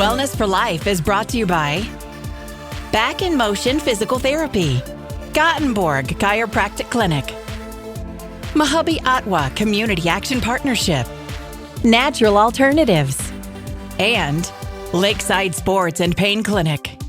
Wellness for Life is brought to you by Back in Motion Physical Therapy, Gothenburg Chiropractic Clinic, Mahabi Atwa Community Action Partnership, Natural Alternatives, and Lakeside Sports and Pain Clinic.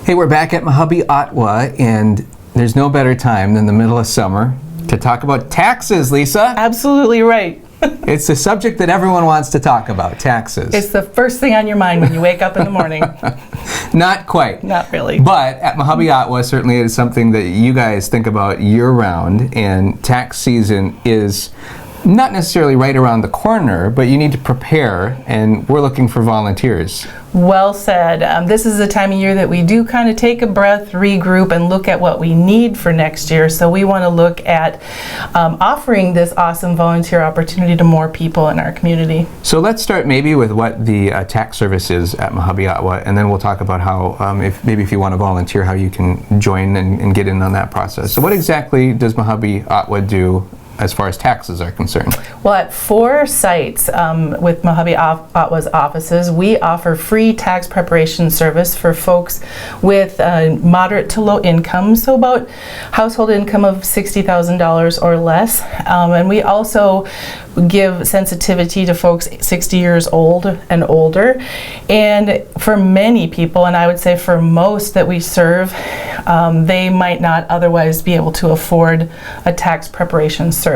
Hey, we're back at Mahabi Atwa, and there's no better time than the middle of summer to talk about taxes, Lisa. Absolutely right. It's the subject that everyone wants to talk about, taxes. It's the first thing on your mind when you wake up in the morning. Not quite. Not really. But at Mahabi Atwa, certainly it is something that you guys think about year-round, and tax season is not necessarily right around the corner, but you need to prepare, and we're looking for volunteers. Well said. This is the time of year that we do kind of take a breath, regroup, and look at what we need for next year. So we want to look at offering this awesome volunteer opportunity to more people in our community. So let's start maybe with what the tax service is at Mahabi Atwa, and then we'll talk about how, if you want to volunteer, how you can join and get in on that process. So what exactly does Mahabi Atwa do as far as taxes are concerned? Well, at 4 sites with Mahabi Atwa's offices, we offer free tax preparation service for folks with moderate to low income, so about household income of $60,000 or less. And we also give sensitivity to folks 60 years old and older. And for many people, and I would say for most that we serve, they might not otherwise be able to afford a tax preparation service.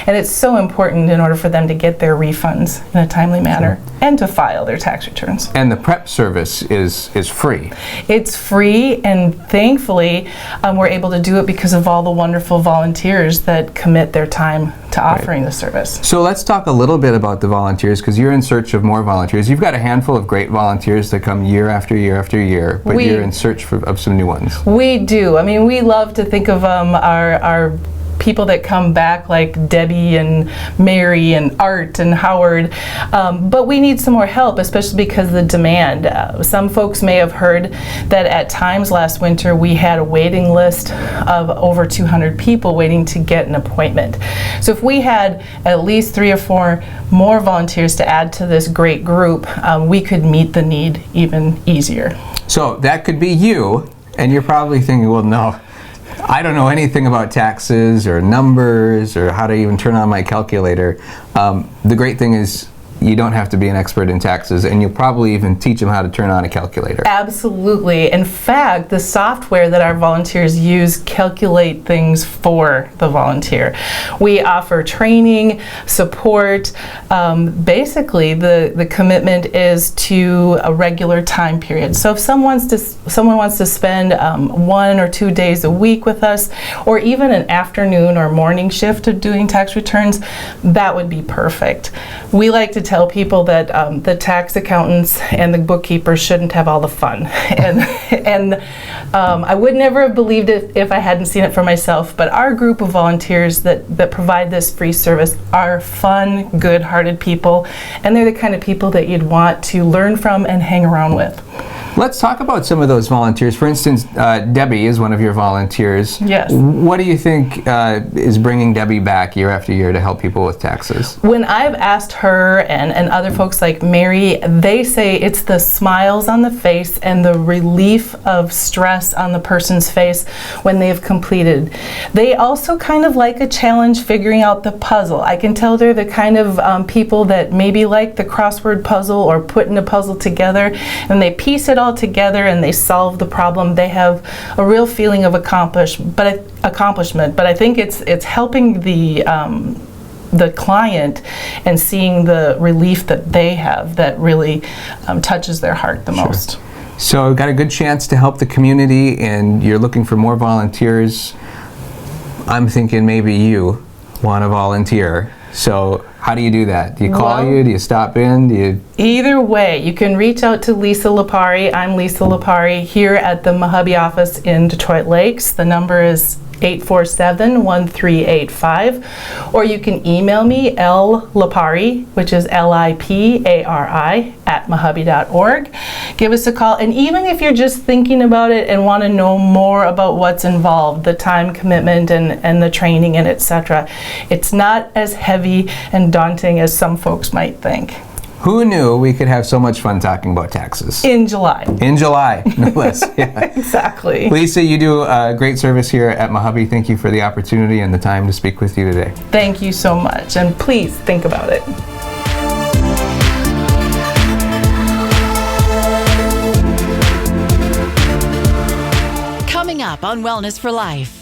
And it's so important in order for them to get their refunds in a timely manner and to file their tax returns. And the prep service is free. It's free, and thankfully we're able to do it because of all the wonderful volunteers that commit their time to offering the service. So let's talk a little bit about the volunteers, because you're in search of more volunteers. You've got a handful of great volunteers that come year after year after year, but you're in search of some new ones. We do. I mean, we love to think of our people that come back, like Debbie and Mary and Art and Howard, but we need some more help, especially because of the demand. Some folks may have heard that at times last winter we had a waiting list of over 200 people waiting to get an appointment. So if we had at least 3 or 4 more volunteers to add to this great group, we could meet the need even easier. So that could be you, and you're probably thinking, well, no, I don't know anything about taxes or numbers or how to even turn on my calculator. The great thing is you don't have to be an expert in taxes, and you'll probably even teach them how to turn on a calculator. Absolutely. In fact, the software that our volunteers use calculate things for the volunteer. We offer training, support. Basically, the commitment is to a regular time period. So if someone wants to spend 1 or 2 days a week with us, or even an afternoon or morning shift of doing tax returns, that would be perfect. We like to tell people that the tax accountants and the bookkeepers shouldn't have all the fun, and I would never have believed it if I hadn't seen it for myself. But our group of volunteers that provide this free service are fun, good-hearted people, and they're the kind of people that you'd want to learn from and hang around with. Let's talk about some of those volunteers. For instance, Debbie is one of your volunteers. Yes. What do you think is bringing Debbie back year after year to help people with taxes? When I've asked her and other folks like Mary, they say it's the smiles on the face and the relief of stress on the person's face when they've completed. They also kind of like a challenge figuring out the puzzle. I can tell they're the kind of people that maybe like the crossword puzzle or putting a puzzle together, and they piece it all together and they solve the problem. They have a real feeling of accomplishment, but I think it's helping the client and seeing the relief that they have that really touches their heart the most. So we've got a good chance to help the community, and you're looking for more volunteers. I'm thinking maybe you want to volunteer. So how do you do that? Do you call you? Do you stop in? Do you? Either way, you can reach out to Lisa Lipari. I'm Lisa Lipari here at the Mahabi office in Detroit Lakes. The number is 847-1385, or you can email me, Lipari, which is Lipari, @mahabi.org. Give us a call, and even if you're just thinking about it and want to know more about what's involved, the time commitment and the training and etc., it's not as heavy and daunting as some folks might think. Who knew we could have so much fun talking about taxes? In July. In July, no less. Yeah. Exactly. Lisa, you do a great service here at Mojave. Thank you for the opportunity and the time to speak with you today. Thank you so much, and please think about it. Coming up on Wellness for Life.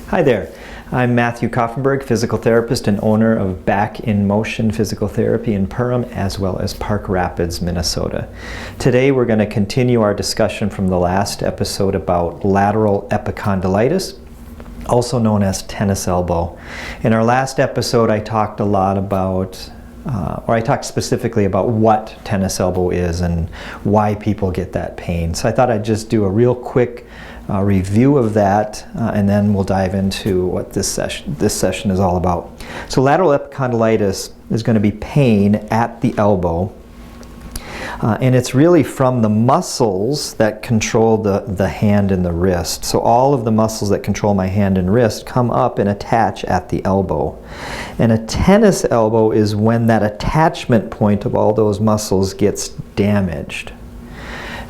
Hi there, I'm Matthew Koffenberg, physical therapist and owner of Back in Motion Physical Therapy in Perham as well as Park Rapids, Minnesota. Today we're going to continue our discussion from the last episode about lateral epicondylitis, also known as tennis elbow. In our last episode I talked a lot about I talked specifically about what tennis elbow is and why people get that pain. So I thought I'd just do a real quick review of that, and then we'll dive into what this session is all about. So lateral epicondylitis is going to be pain at the elbow, and it's really from the muscles that control the hand and the wrist. So all of the muscles that control my hand and wrist come up and attach at the elbow. And a tennis elbow is when that attachment point of all those muscles gets damaged.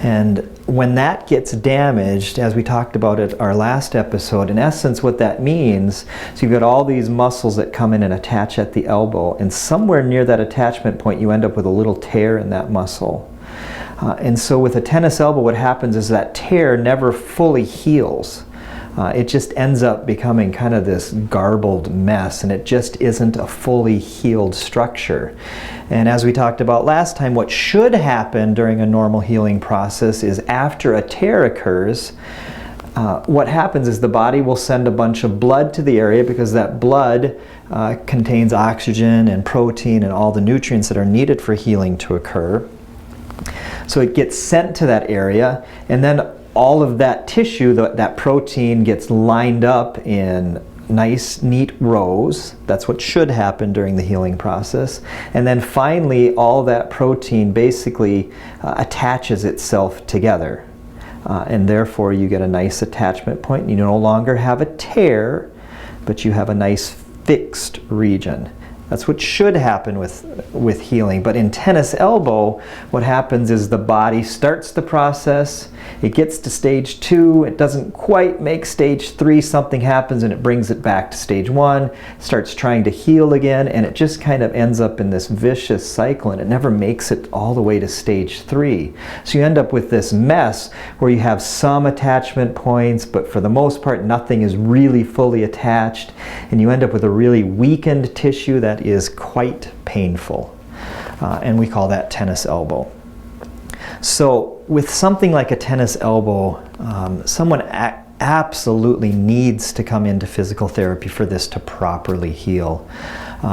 And when that gets damaged, as we talked about at our last episode, in essence what that means, so you've got all these muscles that come in and attach at the elbow, and somewhere near that attachment point you end up with a little tear in that muscle. And so with a tennis elbow what happens is that tear never fully heals. It just ends up becoming kind of this garbled mess, and it just isn't a fully healed structure. And as we talked about last time, what should happen during a normal healing process is after a tear occurs, what happens is the body will send a bunch of blood to the area because that blood contains oxygen and protein and all the nutrients that are needed for healing to occur. So it gets sent to that area, and then all of that tissue, that protein, gets lined up in nice, neat rows. That's what should happen during the healing process. And then finally, all that protein basically attaches itself together. And therefore, you get a nice attachment point. You no longer have a tear, but you have a nice fixed region. That's what should happen with healing. But in tennis elbow, what happens is the body starts the process, it gets to stage 2, it doesn't quite make stage 3, something happens and it brings it back to stage 1, starts trying to heal again, and it just kind of ends up in this vicious cycle, and it never makes it all the way to stage 3. So you end up with this mess where you have some attachment points, but for the most part nothing is really fully attached, and you end up with a really weakened tissue that is quite painful, and we call that tennis elbow. So with something like a tennis elbow, someone absolutely needs to come into physical therapy for this to properly heal,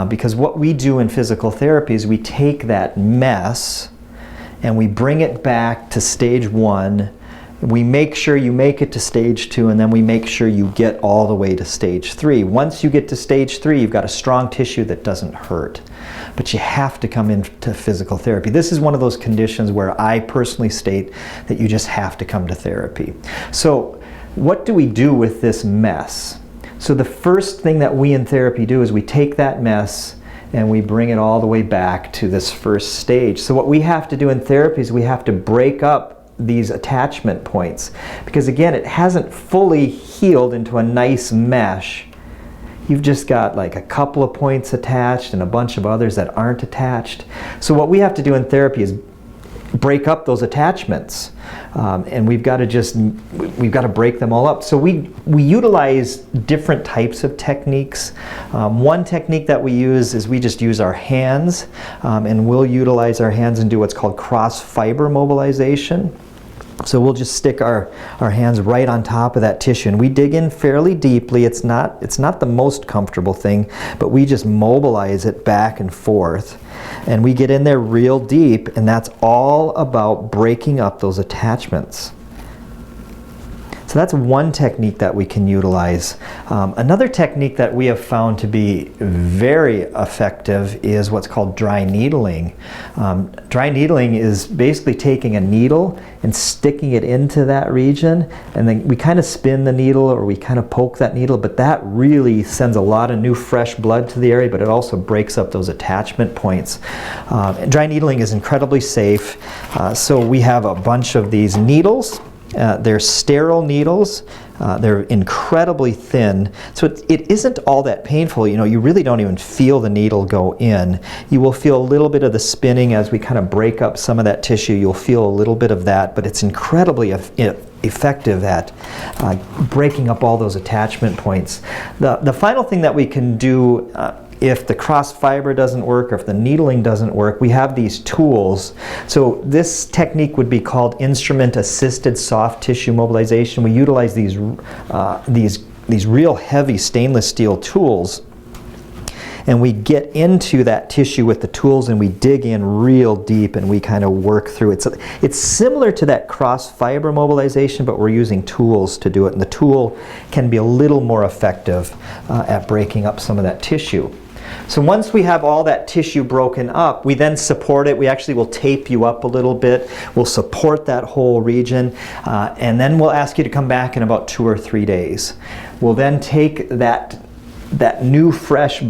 because what we do in physical therapy is we take that mess and we bring it back to stage 1. We make sure you make it to stage 2, and then we make sure you get all the way to stage 3. Once you get to stage 3, you've got a strong tissue that doesn't hurt. But you have to come into physical therapy. This is one of those conditions where I personally state that you just have to come to therapy. So what do we do with this mess? So the first thing that we in therapy do is we take that mess and we bring it all the way back to this first stage. So what we have to do in therapy is we have to break up these attachment points, because again, it hasn't fully healed into a nice mesh. You've just got like a couple of points attached and a bunch of others that aren't attached. So what we have to do in therapy is break up those attachments, and we've got to break them all up. So we utilize different types of techniques. One technique that we use is we just use our hands, and we'll utilize our hands and do what's called cross fiber mobilization. So we'll just stick our hands right on top of that tissue, and we dig in fairly deeply. It's not the most comfortable thing, but we just mobilize it back and forth, and we get in there real deep, and that's all about breaking up those attachments. So So that's one technique that we can utilize. Another technique that we have found to be very effective is what's called dry needling. Dry needling is basically taking a needle and sticking it into that region, and then we kind of spin the needle or we kind of poke that needle, but that really sends a lot of new fresh blood to the area, but it also breaks up those attachment points. And dry needling is incredibly safe. So we have a bunch of these needles. They're sterile needles. They're incredibly thin, so it isn't all that painful. You know, you really don't even feel the needle go in. You will feel a little bit of the spinning as we kind of break up some of that tissue. You'll feel a little bit of that, but it's incredibly effective at breaking up all those attachment points. The final thing that we can do if the cross fiber doesn't work or if the needling doesn't work, we have these tools. So this technique would be called instrument-assisted soft tissue mobilization. We utilize these real heavy stainless steel tools, and we get into that tissue with the tools and we dig in real deep and we kind of work through it. So it's similar to that cross fiber mobilization, but we're using tools to do it, and the tool can be a little more effective at breaking up some of that tissue. So once we have all that tissue broken up, we then support it. We actually will tape you up a little bit. We'll support that whole region, and then we'll ask you to come back in about 2 or 3 days. We'll then take that new fresh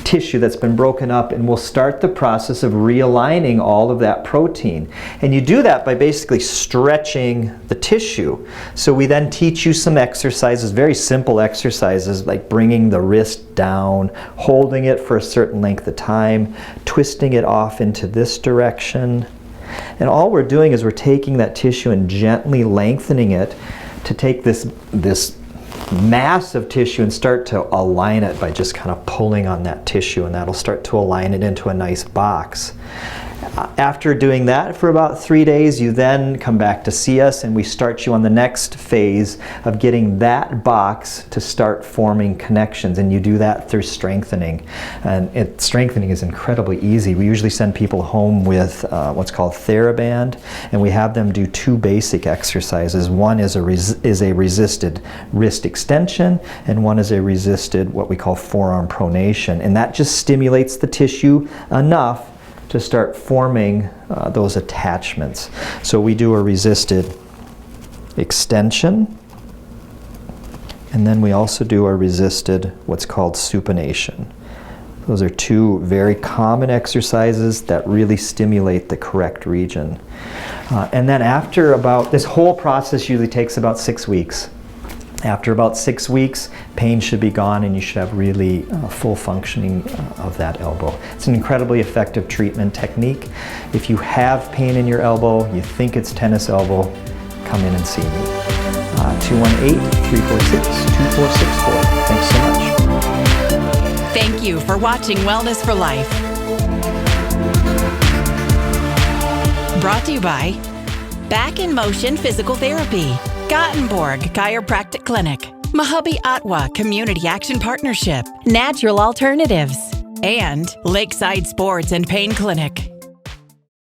tissue that's been broken up, and we'll start the process of realigning all of that protein. And you do that by basically stretching the tissue. So we then teach you some exercises, very simple exercises, like bringing the wrist down, holding it for a certain length of time, twisting it off into this direction. And all we're doing is we're taking that tissue and gently lengthening it to take this mass of tissue and start to align it by just kind of pulling on that tissue, and that'll start to align it into a nice box. After doing that for about 3 days, you then come back to see us and we start you on the next phase of getting that box to start forming connections, and you do that through strengthening. And strengthening is incredibly easy. We usually send people home with what's called TheraBand, and we have them do 2 basic exercises. One is a resisted wrist extension, and one is a resisted what we call forearm pronation, and that just stimulates the tissue enough to start forming those attachments. So we do a resisted extension, and then we also do a resisted what's called supination. Those are 2 very common exercises that really stimulate the correct region. And then after this whole process usually takes about 6 weeks. After about 6 weeks, pain should be gone and you should have really full functioning of that elbow. It's an incredibly effective treatment technique. If you have pain in your elbow, you think it's tennis elbow, come in and see me. 218-346-2464. Thanks so much. Thank you for watching Wellness for Life. Brought to you by Back in Motion Physical Therapy, Gothenburg Chiropractic Clinic, Mahabi Atwa Community Action Partnership, Natural Alternatives, and Lakeside Sports and Pain Clinic.